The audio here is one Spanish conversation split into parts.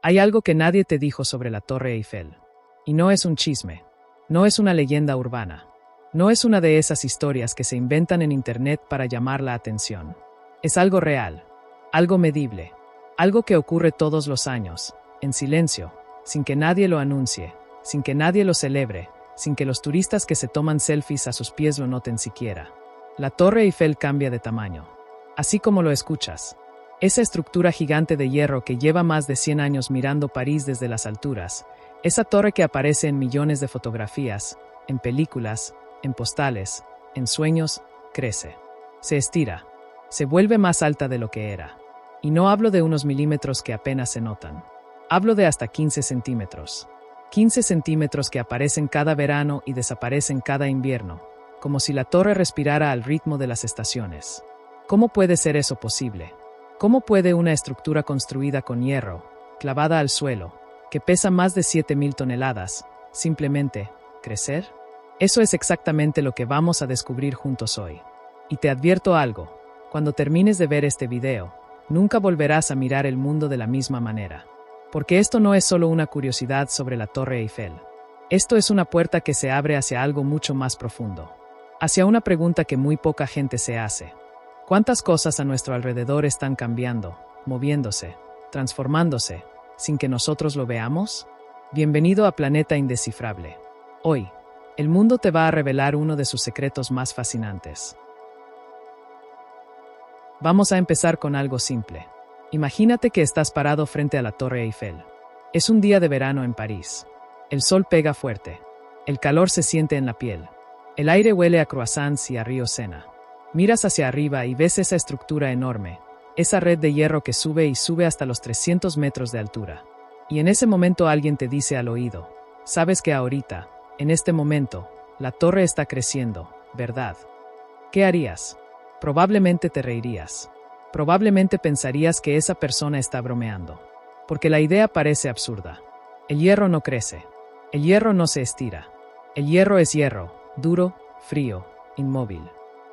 Hay algo que nadie te dijo sobre la Torre Eiffel. Y no es un chisme. No es una leyenda urbana. No es una de esas historias que se inventan en Internet para llamar la atención. Es algo real, algo medible, algo que ocurre todos los años, en silencio, sin que nadie lo anuncie, sin que nadie lo celebre, sin que los turistas que se toman selfies a sus pies lo noten siquiera. La Torre Eiffel cambia de tamaño. Así como lo escuchas. Esa estructura gigante de hierro que lleva más de 100 años mirando París desde las alturas, esa torre que aparece en millones de fotografías, en películas, en postales, en sueños, crece. Se estira. Se vuelve más alta de lo que era. Y no hablo de unos milímetros que apenas se notan. Hablo de hasta 15 centímetros. 15 centímetros que aparecen cada verano y desaparecen cada invierno, como si la torre respirara al ritmo de las estaciones. ¿Cómo puede ser eso posible? ¿Cómo puede una estructura construida con hierro, clavada al suelo, que pesa más de 7.000 toneladas, simplemente crecer? Eso es exactamente lo que vamos a descubrir juntos hoy. Y te advierto algo, cuando termines de ver este video, nunca volverás a mirar el mundo de la misma manera. Porque esto no es solo una curiosidad sobre la Torre Eiffel. Esto es una puerta que se abre hacia algo mucho más profundo. Hacia una pregunta que muy poca gente se hace. ¿Cuántas cosas a nuestro alrededor están cambiando, moviéndose, transformándose, sin que nosotros lo veamos? Bienvenido a Planeta Indescifrable. Hoy, el mundo te va a revelar uno de sus secretos más fascinantes. Vamos a empezar con algo simple. Imagínate que estás parado frente a la Torre Eiffel. Es un día de verano en París. El sol pega fuerte. El calor se siente en la piel. El aire huele a croissants y a río Sena. Miras hacia arriba y ves esa estructura enorme, esa red de hierro que sube y sube hasta los 300 metros de altura. Y en ese momento alguien te dice al oído, sabes que ahorita, en este momento, la torre está creciendo, ¿verdad? ¿Qué harías? Probablemente te reirías. Probablemente pensarías que esa persona está bromeando. Porque la idea parece absurda. El hierro no crece. El hierro no se estira. El hierro es hierro, duro, frío, inmóvil.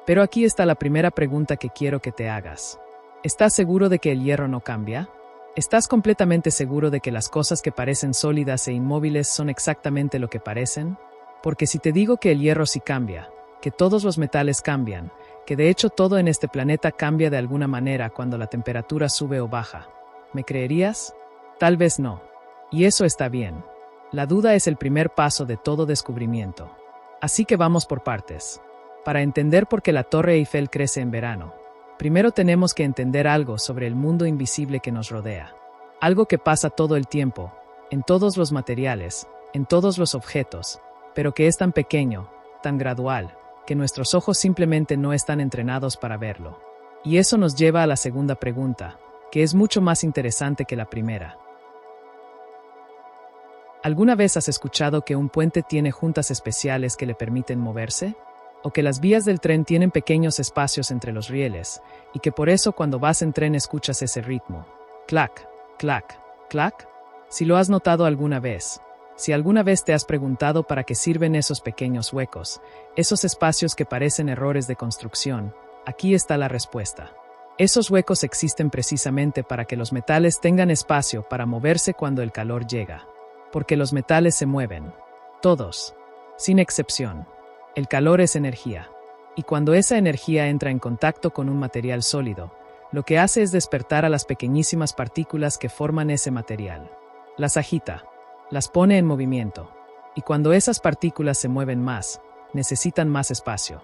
Pero aquí está la primera pregunta que quiero que te hagas. ¿Estás seguro de que el hierro no cambia? ¿Estás completamente seguro de que las cosas que parecen sólidas e inmóviles son exactamente lo que parecen? Porque si te digo que el hierro sí cambia, que todos los metales cambian, que de hecho todo en este planeta cambia de alguna manera cuando la temperatura sube o baja, ¿me creerías? Tal vez no. Y eso está bien. La duda es el primer paso de todo descubrimiento. Así que vamos por partes. Para entender por qué la Torre Eiffel crece en verano, primero tenemos que entender algo sobre el mundo invisible que nos rodea. Algo que pasa todo el tiempo, en todos los materiales, en todos los objetos, pero que es tan pequeño, tan gradual, que nuestros ojos simplemente no están entrenados para verlo. Y eso nos lleva a la segunda pregunta, que es mucho más interesante que la primera. ¿Alguna vez has escuchado que un puente tiene juntas especiales que le permiten moverse? ¿O que las vías del tren tienen pequeños espacios entre los rieles, y que por eso cuando vas en tren escuchas ese ritmo? Clac, clac, clac. Si lo has notado alguna vez, si alguna vez te has preguntado para qué sirven esos pequeños huecos, esos espacios que parecen errores de construcción, aquí está la respuesta. Esos huecos existen precisamente para que los metales tengan espacio para moverse cuando el calor llega. Porque los metales se mueven. Todos. Sin excepción. El calor es energía. Y cuando esa energía entra en contacto con un material sólido, lo que hace es despertar a las pequeñísimas partículas que forman ese material. Las agita. Las pone en movimiento. Y cuando esas partículas se mueven más, necesitan más espacio.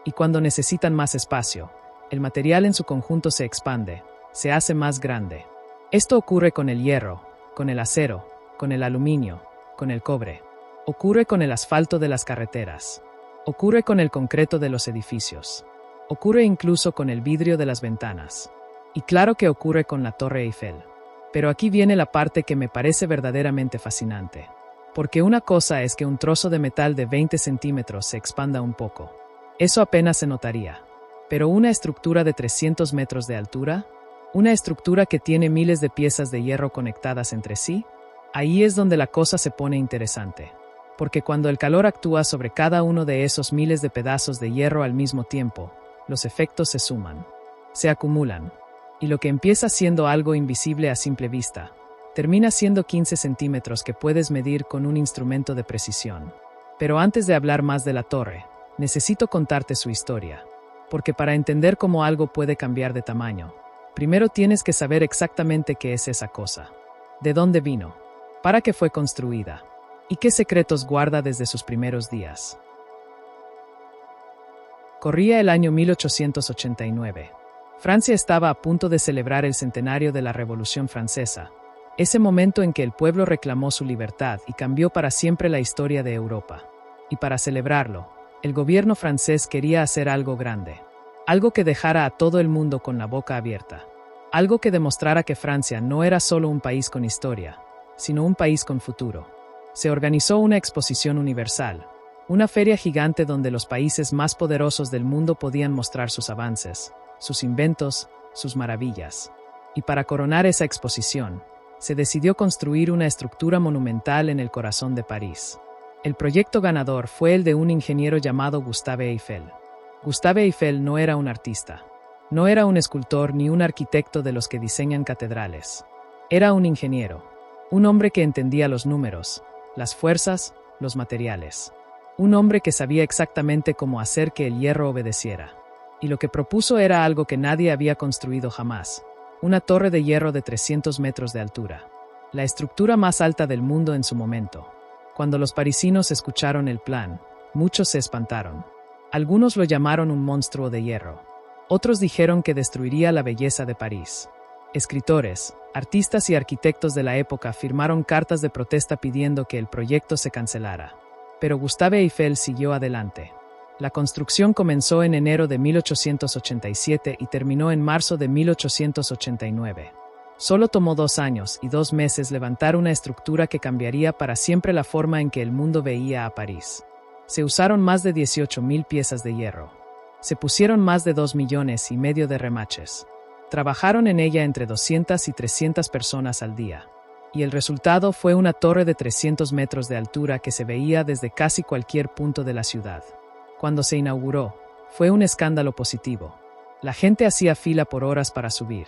Y cuando necesitan más espacio, el material en su conjunto se expande, se hace más grande. Esto ocurre con el hierro, con el acero, con el aluminio, con el cobre. Ocurre con el asfalto de las carreteras. Ocurre con el concreto de los edificios. Ocurre incluso con el vidrio de las ventanas. Y claro que ocurre con la Torre Eiffel. Pero aquí viene la parte que me parece verdaderamente fascinante. Porque una cosa es que un trozo de metal de 20 centímetros se expanda un poco. Eso apenas se notaría. Pero una estructura de 300 metros de altura, una estructura que tiene miles de piezas de hierro conectadas entre sí, ahí es donde la cosa se pone interesante. Porque cuando el calor actúa sobre cada uno de esos miles de pedazos de hierro al mismo tiempo, los efectos se suman, se acumulan. Y lo que empieza siendo algo invisible a simple vista, Termina siendo 15 centímetros que puedes medir con un instrumento de precisión. Pero antes de hablar más de la torre, necesito contarte su historia. Porque para entender cómo algo puede cambiar de tamaño, primero tienes que saber exactamente qué es esa cosa. ¿De dónde vino? ¿Para qué fue construida? ¿Y qué secretos guarda desde sus primeros días? Corría el año 1889. Francia estaba a punto de celebrar el centenario de la Revolución Francesa, ese momento en que el pueblo reclamó su libertad y cambió para siempre la historia de Europa. Y para celebrarlo, el gobierno francés quería hacer algo grande, algo que dejara a todo el mundo con la boca abierta, algo que demostrara que Francia no era solo un país con historia, sino un país con futuro. Se organizó una exposición universal, una feria gigante donde los países más poderosos del mundo podían mostrar sus avances, sus inventos, sus maravillas. Y para coronar esa exposición, se decidió construir una estructura monumental en el corazón de París. El proyecto ganador fue el de un ingeniero llamado Gustave Eiffel. Gustave Eiffel no era un artista, no era un escultor ni un arquitecto de los que diseñan catedrales. Era un ingeniero, un hombre que entendía los números, las fuerzas, los materiales. Un hombre que sabía exactamente cómo hacer que el hierro obedeciera. Y lo que propuso era algo que nadie había construido jamás: una torre de hierro de 300 metros de altura. La estructura más alta del mundo en su momento. Cuando los parisinos escucharon el plan, muchos se espantaron. Algunos lo llamaron un monstruo de hierro. Otros dijeron que destruiría la belleza de París. Escritores, artistas y arquitectos de la época firmaron cartas de protesta pidiendo que el proyecto se cancelara. Pero Gustave Eiffel siguió adelante. La construcción comenzó en enero de 1887 y terminó en marzo de 1889. Solo tomó 2 años y 2 meses levantar una estructura que cambiaría para siempre la forma en que el mundo veía a París. Se usaron más de 18,000 piezas de hierro. Se pusieron más de 2,5 millones de remaches. Trabajaron en ella entre 200 y 300 personas al día. Y el resultado fue una torre de 300 metros de altura que se veía desde casi cualquier punto de la ciudad. Cuando se inauguró, fue un escándalo positivo. La gente hacía fila por horas para subir.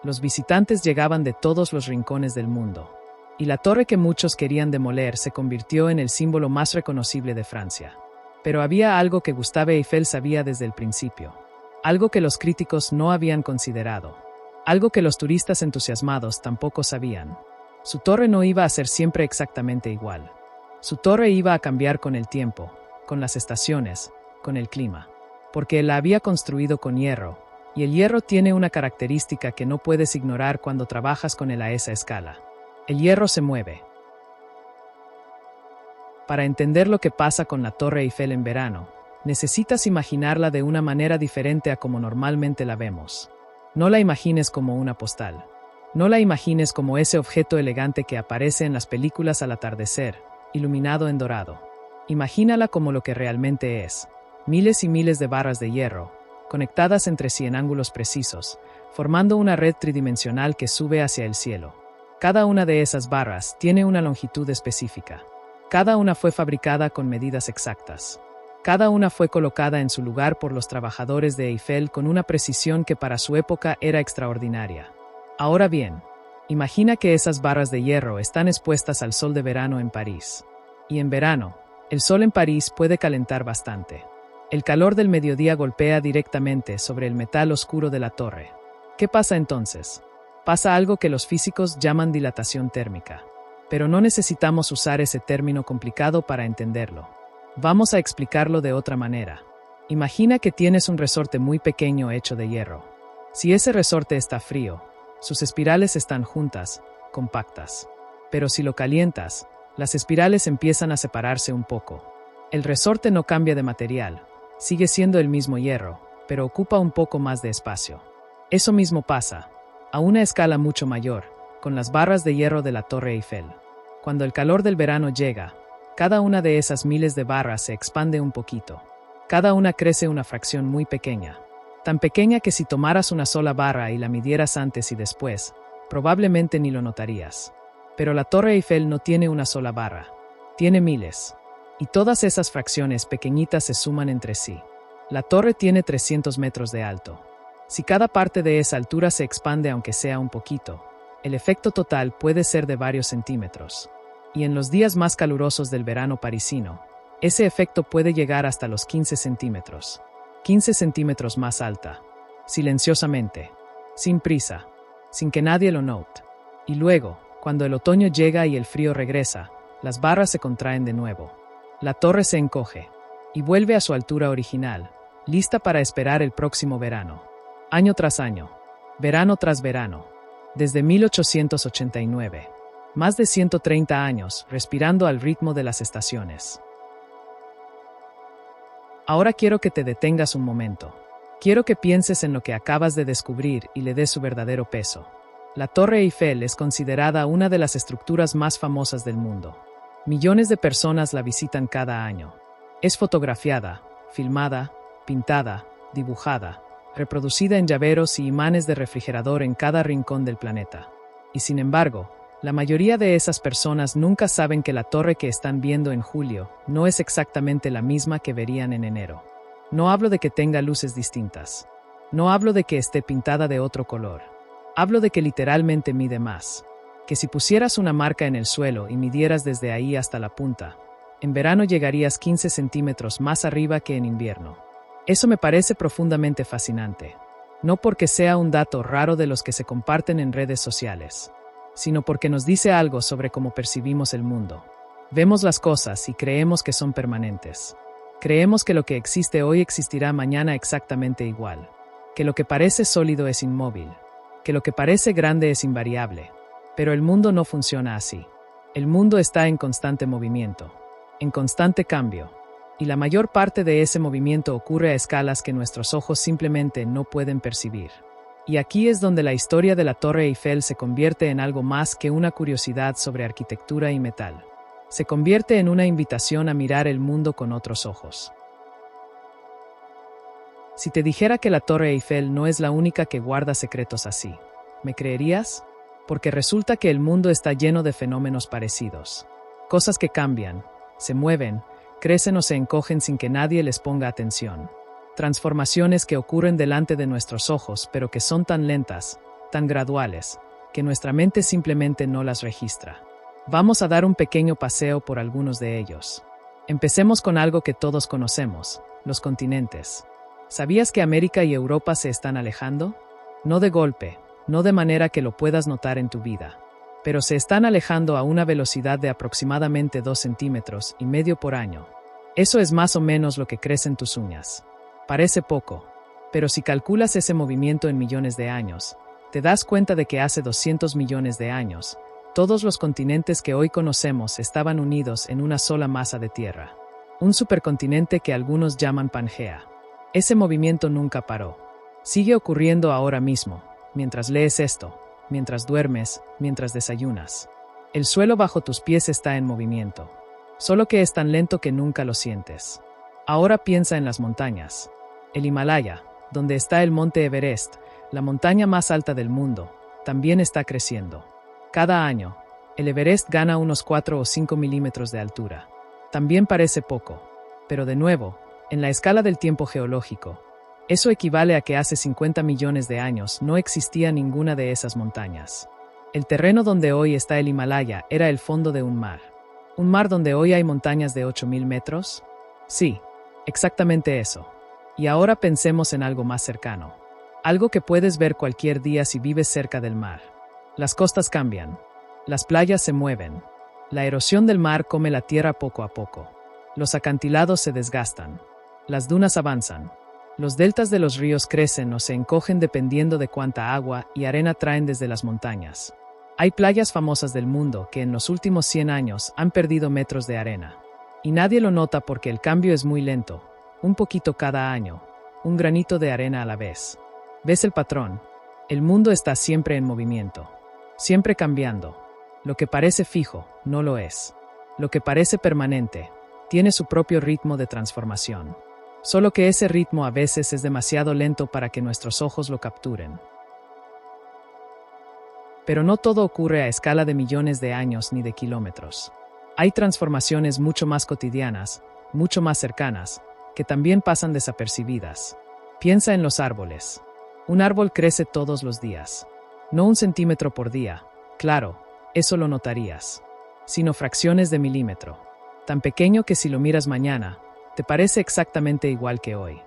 Los visitantes llegaban de todos los rincones del mundo. Y la torre que muchos querían demoler se convirtió en el símbolo más reconocible de Francia. Pero había algo que Gustave Eiffel sabía desde el principio. Algo que los críticos no habían considerado. Algo que los turistas entusiasmados tampoco sabían. Su torre no iba a ser siempre exactamente igual. Su torre iba a cambiar con el tiempo, con las estaciones, con el clima. Porque él la había construido con hierro, y el hierro tiene una característica que no puedes ignorar cuando trabajas con él a esa escala. El hierro se mueve. Para entender lo que pasa con la Torre Eiffel en verano, necesitas imaginarla de una manera diferente a como normalmente la vemos. No la imagines como una postal. No la imagines como ese objeto elegante que aparece en las películas al atardecer, iluminado en dorado. Imagínala como lo que realmente es: miles y miles de barras de hierro, conectadas entre sí en ángulos precisos, formando una red tridimensional que sube hacia el cielo. Cada una de esas barras tiene una longitud específica. Cada una fue fabricada con medidas exactas. Cada una fue colocada en su lugar por los trabajadores de Eiffel con una precisión que para su época era extraordinaria. Ahora bien, imagina que esas barras de hierro están expuestas al sol de verano en París. Y en verano, el sol en París puede calentar bastante. El calor del mediodía golpea directamente sobre el metal oscuro de la torre. ¿Qué pasa entonces? Pasa algo que los físicos llaman dilatación térmica. Pero no necesitamos usar ese término complicado para entenderlo. Vamos a explicarlo de otra manera. Imagina que tienes un resorte muy pequeño hecho de hierro. Si ese resorte está frío, sus espirales están juntas, compactas. Pero si lo calientas, las espirales empiezan a separarse un poco. El resorte no cambia de material, sigue siendo el mismo hierro, pero ocupa un poco más de espacio. Eso mismo pasa, a una escala mucho mayor, con las barras de hierro de la Torre Eiffel. Cuando el calor del verano llega, cada una de esas miles de barras se expande un poquito. Cada una crece una fracción muy pequeña. Tan pequeña que si tomaras una sola barra y la midieras antes y después, probablemente ni lo notarías. Pero la Torre Eiffel no tiene una sola barra. Tiene miles. Y todas esas fracciones pequeñitas se suman entre sí. La torre tiene 300 metros de alto. Si cada parte de esa altura se expande aunque sea un poquito, El efecto total puede ser de varios centímetros. Y en los días más calurosos del verano parisino, ese efecto puede llegar hasta los 15 centímetros. 15 centímetros más alta. Silenciosamente. Sin prisa. Sin que nadie lo note. Y luego, cuando el otoño llega y el frío regresa, las barras se contraen de nuevo. La torre se encoge. Y vuelve a su altura original, lista para esperar el próximo verano. Año tras año. Verano tras verano. Desde 1889. Más de 130 años, respirando al ritmo de las estaciones. Ahora quiero que te detengas un momento. Quiero que pienses en lo que acabas de descubrir y le des su verdadero peso. La Torre Eiffel es considerada una de las estructuras más famosas del mundo. Millones de personas la visitan cada año. Es fotografiada, filmada, pintada, dibujada, reproducida en llaveros y imanes de refrigerador en cada rincón del planeta. Y sin embargo, la mayoría de esas personas nunca saben que la torre que están viendo en julio no es exactamente la misma que verían en enero. No hablo de que tenga luces distintas. No hablo de que esté pintada de otro color. Hablo de que literalmente mide más. Que si pusieras una marca en el suelo y midieras desde ahí hasta la punta, en verano llegarías 15 centímetros más arriba que en invierno. Eso me parece profundamente fascinante. No porque sea un dato raro de los que se comparten en redes sociales, sino porque nos dice algo sobre cómo percibimos el mundo. Vemos las cosas y creemos que son permanentes. Creemos que lo que existe hoy existirá mañana exactamente igual. Que lo que parece sólido es inmóvil. Que lo que parece grande es invariable. Pero el mundo no funciona así. El mundo está en constante movimiento, en constante cambio. Y la mayor parte de ese movimiento ocurre a escalas que nuestros ojos simplemente no pueden percibir. Y aquí es donde la historia de la Torre Eiffel se convierte en algo más que una curiosidad sobre arquitectura y metal. Se convierte en una invitación a mirar el mundo con otros ojos. Si te dijera que la Torre Eiffel no es la única que guarda secretos así, ¿me creerías? Porque resulta que el mundo está lleno de fenómenos parecidos. Cosas que cambian, se mueven, crecen o se encogen sin que nadie les ponga atención. Transformaciones que ocurren delante de nuestros ojos, pero que son tan lentas, tan graduales, que nuestra mente simplemente no las registra. Vamos a dar un pequeño paseo por algunos de ellos. Empecemos con algo que todos conocemos, los continentes. ¿Sabías que América y Europa se están alejando? No de golpe, no de manera que lo puedas notar en tu vida, pero se están alejando a una velocidad de aproximadamente 2,5 centímetros por año. Eso es más o menos lo que crecen tus uñas. Parece poco, pero si calculas ese movimiento en millones de años, te das cuenta de que hace 200 millones de años, todos los continentes que hoy conocemos estaban unidos en una sola masa de tierra. Un supercontinente que algunos llaman Pangea. Ese movimiento nunca paró. Sigue ocurriendo ahora mismo, mientras lees esto, mientras duermes, mientras desayunas. El suelo bajo tus pies está en movimiento, solo que es tan lento que nunca lo sientes. Ahora piensa en las montañas. El Himalaya, donde está el monte Everest, la montaña más alta del mundo, también está creciendo. Cada año, el Everest gana unos 4 o 5 milímetros de altura. También parece poco, pero de nuevo, en la escala del tiempo geológico, eso equivale a que hace 50 millones de años no existía ninguna de esas montañas. El terreno donde hoy está el Himalaya era el fondo de un mar. ¿Un mar donde hoy hay montañas de 8,000 metros? Sí, exactamente eso. Y ahora pensemos en algo más cercano. Algo que puedes ver cualquier día si vives cerca del mar. Las costas cambian. Las playas se mueven. La erosión del mar come la tierra poco a poco. Los acantilados se desgastan. Las dunas avanzan. Los deltas de los ríos crecen o se encogen dependiendo de cuánta agua y arena traen desde las montañas. Hay playas famosas del mundo que en los últimos 100 años han perdido metros de arena. Y nadie lo nota porque el cambio es muy lento. Un poquito cada año, un granito de arena a la vez. ¿Ves el patrón? El mundo está siempre en movimiento, siempre cambiando. Lo que parece fijo, no lo es. Lo que parece permanente, tiene su propio ritmo de transformación. Solo que ese ritmo a veces es demasiado lento para que nuestros ojos lo capturen. Pero no todo ocurre a escala de millones de años ni de kilómetros. Hay transformaciones mucho más cotidianas, mucho más cercanas, que también pasan desapercibidas. Piensa en los árboles. Un árbol crece todos los días. No 1 centímetro por día, Claro, eso lo notarías. Sino fracciones de milímetro. Tan pequeño que si lo miras mañana, te parece exactamente igual que hoy.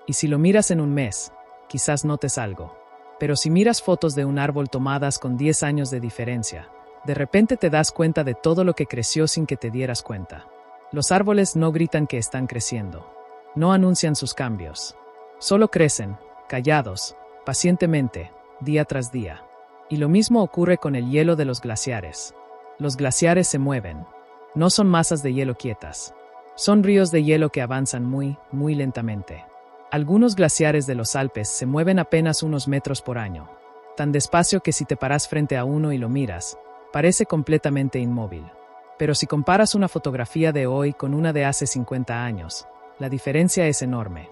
Y si lo miras en un mes, quizás notes algo. Pero si miras fotos de un árbol tomadas con 10 años de diferencia, de repente te das cuenta de todo lo que creció sin que te dieras cuenta. Los árboles no gritan que están creciendo. No anuncian sus cambios. Solo crecen, callados, pacientemente, día tras día. Y lo mismo ocurre con el hielo de los glaciares. Los glaciares se mueven. No son masas de hielo quietas. Son ríos de hielo que avanzan muy, muy lentamente. Algunos glaciares de los Alpes se mueven apenas unos metros por año. Tan despacio que si te paras frente a uno y lo miras, parece completamente inmóvil. Pero si comparas una fotografía de hoy con una de hace 50 años, la diferencia es enorme.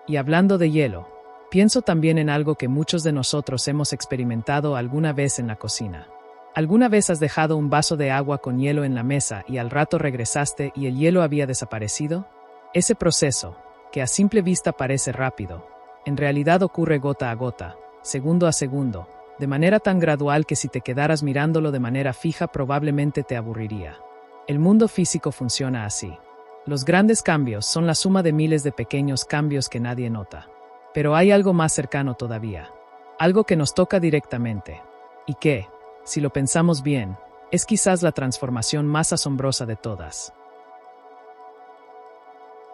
Y hablando de hielo, pienso también en algo que muchos de nosotros hemos experimentado alguna vez en la cocina. ¿Alguna vez has dejado un vaso de agua con hielo en la mesa y al rato regresaste y el hielo había desaparecido? Ese proceso, que a simple vista parece rápido, en realidad ocurre gota a gota, segundo a segundo, de manera tan gradual que si te quedaras mirándolo de manera fija probablemente te aburriría. El mundo físico funciona así. Los grandes cambios son la suma de miles de pequeños cambios que nadie nota. Pero hay algo más cercano todavía. Algo que nos toca directamente. Y que, si lo pensamos bien, es quizás la transformación más asombrosa de todas.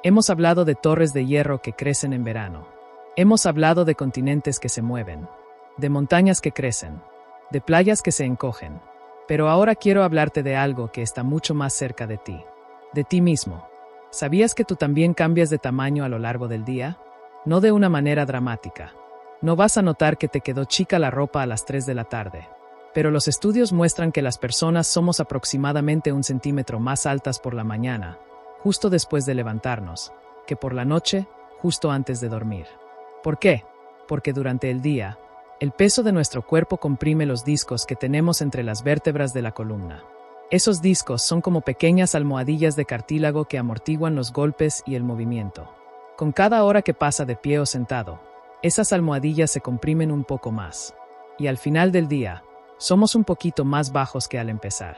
Hemos hablado de torres de hierro que crecen en verano. Hemos hablado de continentes que se mueven, de montañas que crecen, de playas que se encogen. Pero ahora quiero hablarte de algo que está mucho más cerca de ti mismo. ¿Sabías que tú también cambias de tamaño a lo largo del día? No de una manera dramática. No vas a notar que te quedó chica la ropa a las 3 de la tarde. Pero los estudios muestran que las personas somos aproximadamente 1 centímetro más altas por la mañana, justo después de levantarnos, que por la noche, justo antes de dormir. ¿Por qué? Porque durante el día, el peso de nuestro cuerpo comprime los discos que tenemos entre las vértebras de la columna. Esos discos son como pequeñas almohadillas de cartílago que amortiguan los golpes y el movimiento. Con cada hora que pasa de pie o sentado, esas almohadillas se comprimen un poco más. Y al final del día, somos un poquito más bajos que al empezar.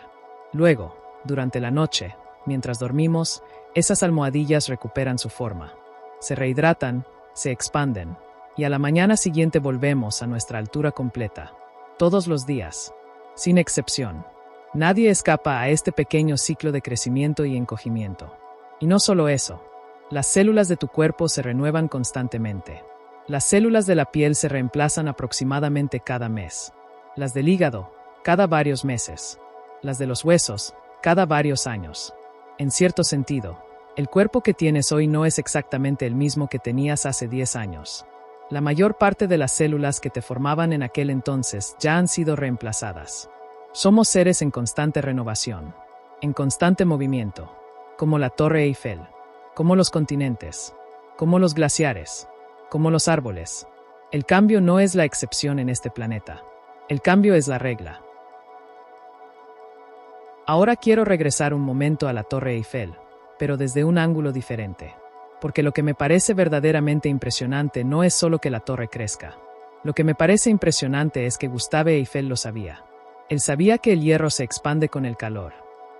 Luego, durante la noche, mientras dormimos, esas almohadillas recuperan su forma. Se rehidratan, se expanden, y a la mañana siguiente volvemos a nuestra altura completa. Todos los días, sin excepción. Nadie escapa a este pequeño ciclo de crecimiento y encogimiento. Y no solo eso, las células de tu cuerpo se renuevan constantemente. Las células de la piel se reemplazan aproximadamente cada mes. Las del hígado, cada varios meses. Las de los huesos, cada varios años. En cierto sentido, el cuerpo que tienes hoy no es exactamente el mismo que tenías hace 10 años. La mayor parte de las células que te formaban en aquel entonces ya han sido reemplazadas. Somos seres en constante renovación, en constante movimiento, como la Torre Eiffel, como los continentes, como los glaciares, como los árboles. El cambio no es la excepción en este planeta. El cambio es la regla. Ahora quiero regresar un momento a la Torre Eiffel, pero desde un ángulo diferente. Porque lo que me parece verdaderamente impresionante no es solo que la torre crezca. Lo que me parece impresionante es que Gustave Eiffel lo sabía. Él sabía que el hierro se expande con el calor.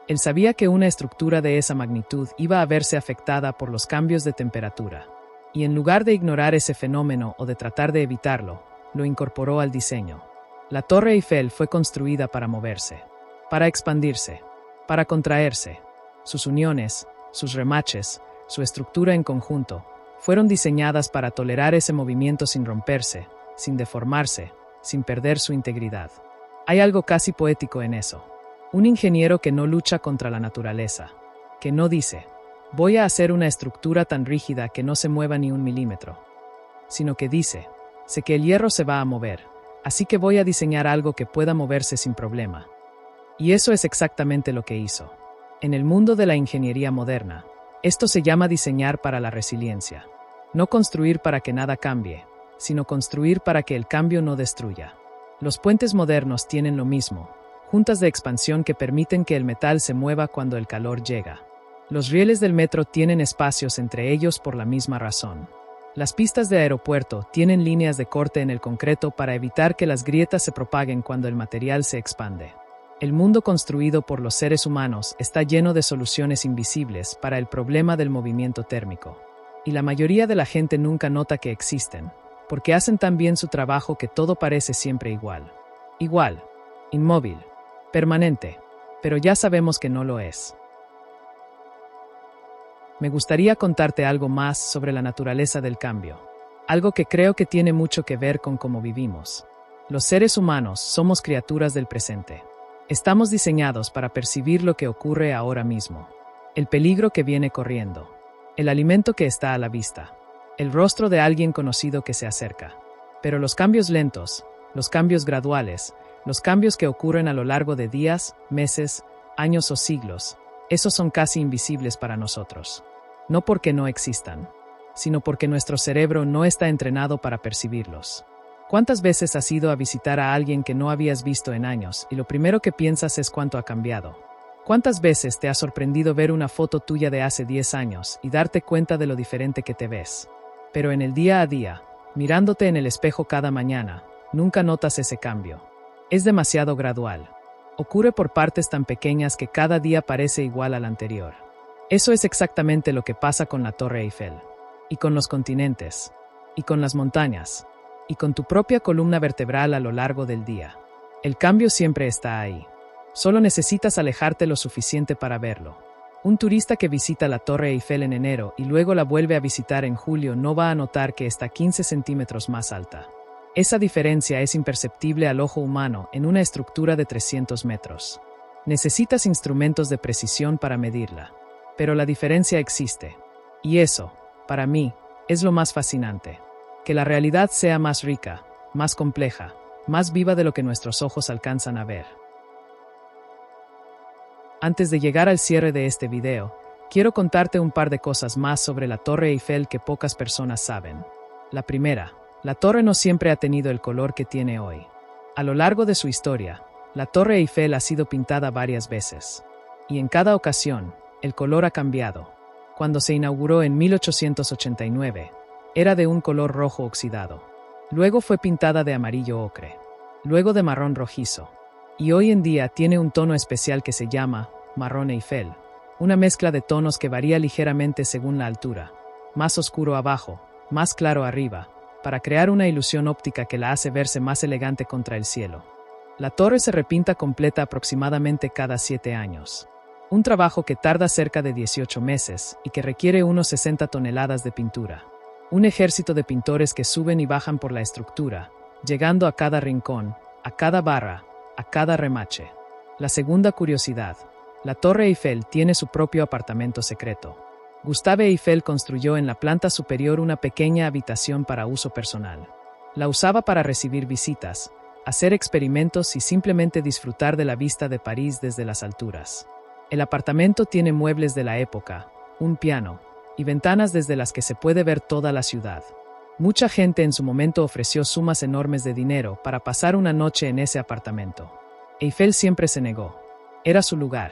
Él sabía que una estructura de esa magnitud iba a verse afectada por los cambios de temperatura. Y en lugar de ignorar ese fenómeno o de tratar de evitarlo, lo incorporó al diseño. La Torre Eiffel fue construida para moverse, para expandirse, para contraerse. Sus uniones, sus remaches, su estructura en conjunto, fueron diseñadas para tolerar ese movimiento sin romperse, sin deformarse, sin perder su integridad. Hay algo casi poético en eso. Un ingeniero que no lucha contra la naturaleza, que no dice, voy a hacer una estructura tan rígida que no se mueva ni 1 milímetro, sino que dice, sé que el hierro se va a mover, así que voy a diseñar algo que pueda moverse sin problema. Y eso es exactamente lo que hizo. En el mundo de la ingeniería moderna, esto se llama diseñar para la resiliencia. No construir para que nada cambie, sino construir para que el cambio no destruya. Los puentes modernos tienen lo mismo, juntas de expansión que permiten que el metal se mueva cuando el calor llega. Los rieles del metro tienen espacios entre ellos por la misma razón. Las pistas de aeropuerto tienen líneas de corte en el concreto para evitar que las grietas se propaguen cuando el material se expande. El mundo construido por los seres humanos está lleno de soluciones invisibles para el problema del movimiento térmico. Y la mayoría de la gente nunca nota que existen, porque hacen tan bien su trabajo que todo parece siempre igual. Igual, inmóvil, permanente, pero ya sabemos que no lo es. Me gustaría contarte algo más sobre la naturaleza del cambio, algo que creo que tiene mucho que ver con cómo vivimos. Los seres humanos somos criaturas del presente. Estamos diseñados para percibir lo que ocurre ahora mismo, el peligro que viene corriendo, el alimento que está a la vista, el rostro de alguien conocido que se acerca. Pero los cambios lentos, los cambios graduales, los cambios que ocurren a lo largo de días, meses, años o siglos, esos son casi invisibles para nosotros. No porque no existan, sino porque nuestro cerebro no está entrenado para percibirlos. ¿Cuántas veces has ido a visitar a alguien que no habías visto en años y lo primero que piensas es cuánto ha cambiado? ¿Cuántas veces te ha sorprendido ver una foto tuya de hace 10 años y darte cuenta de lo diferente que te ves? Pero en el día a día, mirándote en el espejo cada mañana, nunca notas ese cambio. Es demasiado gradual. Ocurre por partes tan pequeñas que cada día parece igual al anterior. Eso es exactamente lo que pasa con la Torre Eiffel, y con los continentes, y con las montañas, y con tu propia columna vertebral a lo largo del día. El cambio siempre está ahí. Solo necesitas alejarte lo suficiente para verlo. Un turista que visita la Torre Eiffel en enero y luego la vuelve a visitar en julio no va a notar que está 15 centímetros más alta. Esa diferencia es imperceptible al ojo humano en una estructura de 300 metros. Necesitas instrumentos de precisión para medirla. Pero la diferencia existe. Y eso, para mí, es lo más fascinante. Que la realidad sea más rica, más compleja, más viva de lo que nuestros ojos alcanzan a ver. Antes de llegar al cierre de este video, quiero contarte un par de cosas más sobre la Torre Eiffel que pocas personas saben. La primera, la torre no siempre ha tenido el color que tiene hoy. A lo largo de su historia, la Torre Eiffel ha sido pintada varias veces. Y en cada ocasión, el color ha cambiado. Cuando se inauguró en 1889, era de un color rojo oxidado. Luego fue pintada de amarillo ocre. Luego de marrón rojizo. Y hoy en día tiene un tono especial que se llama marrón Eiffel, una mezcla de tonos que varía ligeramente según la altura, más oscuro abajo, más claro arriba, para crear una ilusión óptica que la hace verse más elegante contra el cielo. La torre se repinta completa aproximadamente cada 7 años. Un trabajo que tarda cerca de 18 meses y que requiere unos 60 toneladas de pintura. Un ejército de pintores que suben y bajan por la estructura, llegando a cada rincón, a cada barra, a cada remache. La segunda curiosidad, la Torre Eiffel tiene su propio apartamento secreto. Gustave Eiffel construyó en la planta superior una pequeña habitación para uso personal. La usaba para recibir visitas, hacer experimentos y simplemente disfrutar de la vista de París desde las alturas. El apartamento tiene muebles de la época, un piano, y ventanas desde las que se puede ver toda la ciudad. Mucha gente en su momento ofreció sumas enormes de dinero para pasar una noche en ese apartamento. Eiffel siempre se negó. Era su lugar,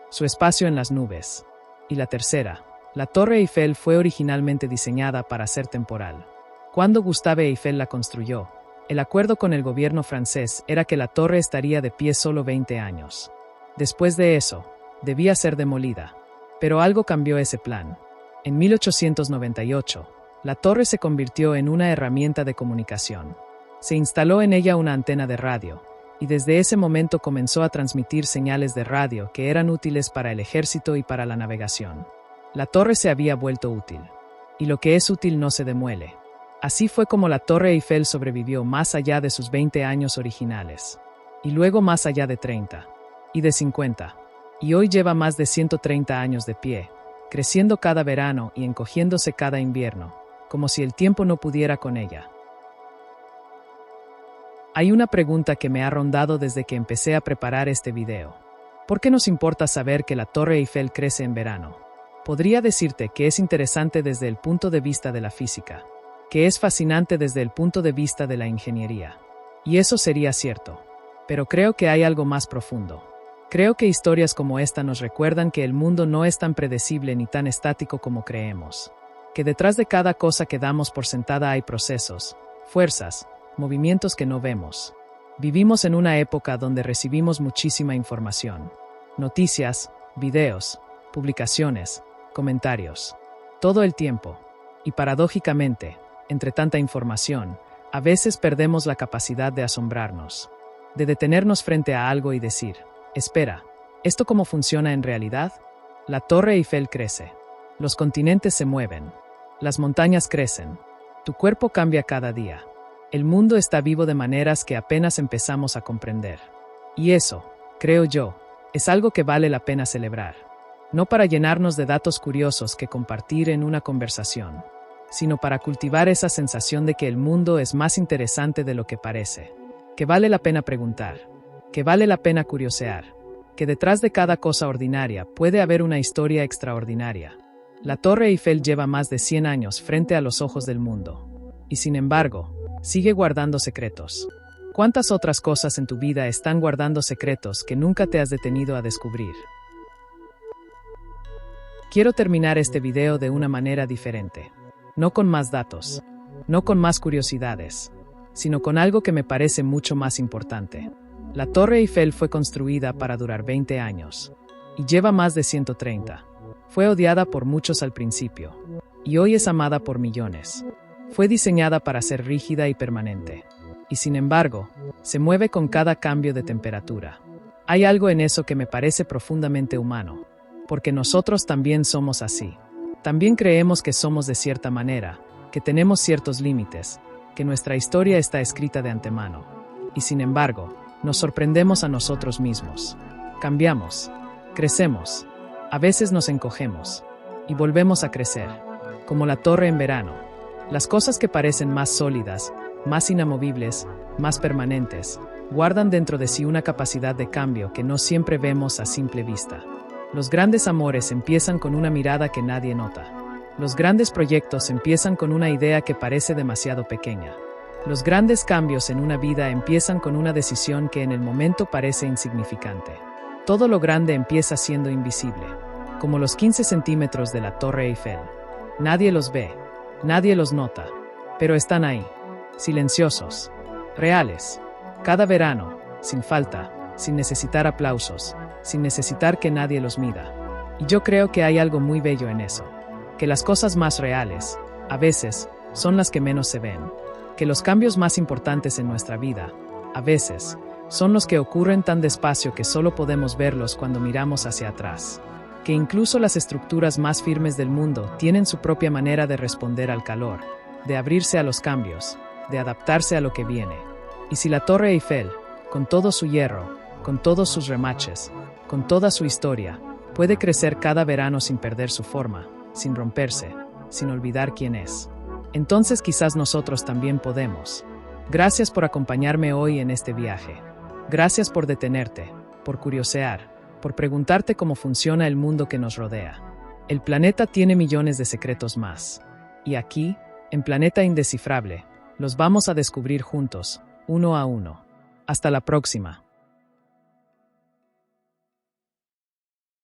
su espacio en las nubes. Y la tercera, la Torre Eiffel fue originalmente diseñada para ser temporal. Cuando Gustave Eiffel la construyó, el acuerdo con el gobierno francés era que la torre estaría de pie solo 20 años. Después de eso, debía ser demolida. Pero algo cambió ese plan. En 1898, la torre se convirtió en una herramienta de comunicación. Se instaló en ella una antena de radio, y desde ese momento comenzó a transmitir señales de radio que eran útiles para el ejército y para la navegación. La torre se había vuelto útil. Y lo que es útil no se demuele. Así fue como la Torre Eiffel sobrevivió más allá de sus 20 años originales. Y luego más allá de 30. Y de 50. Y hoy lleva más de 130 años de pie, creciendo cada verano y encogiéndose cada invierno, como si el tiempo no pudiera con ella. Hay una pregunta que me ha rondado desde que empecé a preparar este video. ¿Por qué nos importa saber que la Torre Eiffel crece en verano? Podría decirte que es interesante desde el punto de vista de la física, que es fascinante desde el punto de vista de la ingeniería. Y eso sería cierto. Pero creo que hay algo más profundo. Creo que historias como esta nos recuerdan que el mundo no es tan predecible ni tan estático como creemos. Que detrás de cada cosa que damos por sentada hay procesos, fuerzas, movimientos que no vemos. Vivimos en una época donde recibimos muchísima información. Noticias, videos, publicaciones, comentarios. Todo el tiempo. Y paradójicamente, entre tanta información, a veces perdemos la capacidad de asombrarnos. De detenernos frente a algo y decir, espera, ¿esto cómo funciona en realidad? La Torre Eiffel crece. Los continentes se mueven. Las montañas crecen. Tu cuerpo cambia cada día. El mundo está vivo de maneras que apenas empezamos a comprender. Y eso, creo yo, es algo que vale la pena celebrar. No para llenarnos de datos curiosos que compartir en una conversación, sino para cultivar esa sensación de que el mundo es más interesante de lo que parece, que vale la pena preguntar, que vale la pena curiosear, que detrás de cada cosa ordinaria puede haber una historia extraordinaria. La Torre Eiffel lleva más de 100 años frente a los ojos del mundo, y sin embargo, sigue guardando secretos. ¿Cuántas otras cosas en tu vida están guardando secretos que nunca te has detenido a descubrir? Quiero terminar este video de una manera diferente. No con más datos, no con más curiosidades, sino con algo que me parece mucho más importante. La Torre Eiffel fue construida para durar 20 años, y lleva más de 130. Fue odiada por muchos al principio, y hoy es amada por millones. Fue diseñada para ser rígida y permanente, y sin embargo, se mueve con cada cambio de temperatura. Hay algo en eso que me parece profundamente humano, porque nosotros también somos así. También creemos que somos de cierta manera, que tenemos ciertos límites, que nuestra historia está escrita de antemano. Y sin embargo, nos sorprendemos a nosotros mismos. Cambiamos, crecemos, a veces nos encogemos, y volvemos a crecer, como la torre en verano. Las cosas que parecen más sólidas, más inamovibles, más permanentes, guardan dentro de sí una capacidad de cambio que no siempre vemos a simple vista. Los grandes amores empiezan con una mirada que nadie nota. Los grandes proyectos empiezan con una idea que parece demasiado pequeña. Los grandes cambios en una vida empiezan con una decisión que en el momento parece insignificante. Todo lo grande empieza siendo invisible, como los 15 centímetros de la Torre Eiffel. Nadie los ve, nadie los nota, pero están ahí, silenciosos, reales. Cada verano, sin falta, sin necesitar aplausos, sin necesitar que nadie los mida. Y yo creo que hay algo muy bello en eso, que las cosas más reales, a veces, son las que menos se ven, que los cambios más importantes en nuestra vida, a veces, son los que ocurren tan despacio que solo podemos verlos cuando miramos hacia atrás, que incluso las estructuras más firmes del mundo tienen su propia manera de responder al calor, de abrirse a los cambios, de adaptarse a lo que viene. Y si la Torre Eiffel, con todo su hierro, con todos sus remaches, con toda su historia, puede crecer cada verano sin perder su forma, sin romperse, sin olvidar quién es, entonces quizás nosotros también podemos. Gracias por acompañarme hoy en este viaje. Gracias por detenerte, por curiosear, por preguntarte cómo funciona el mundo que nos rodea. El planeta tiene millones de secretos más. Y aquí, en Planeta Indescifrable, los vamos a descubrir juntos, uno a uno. Hasta la próxima.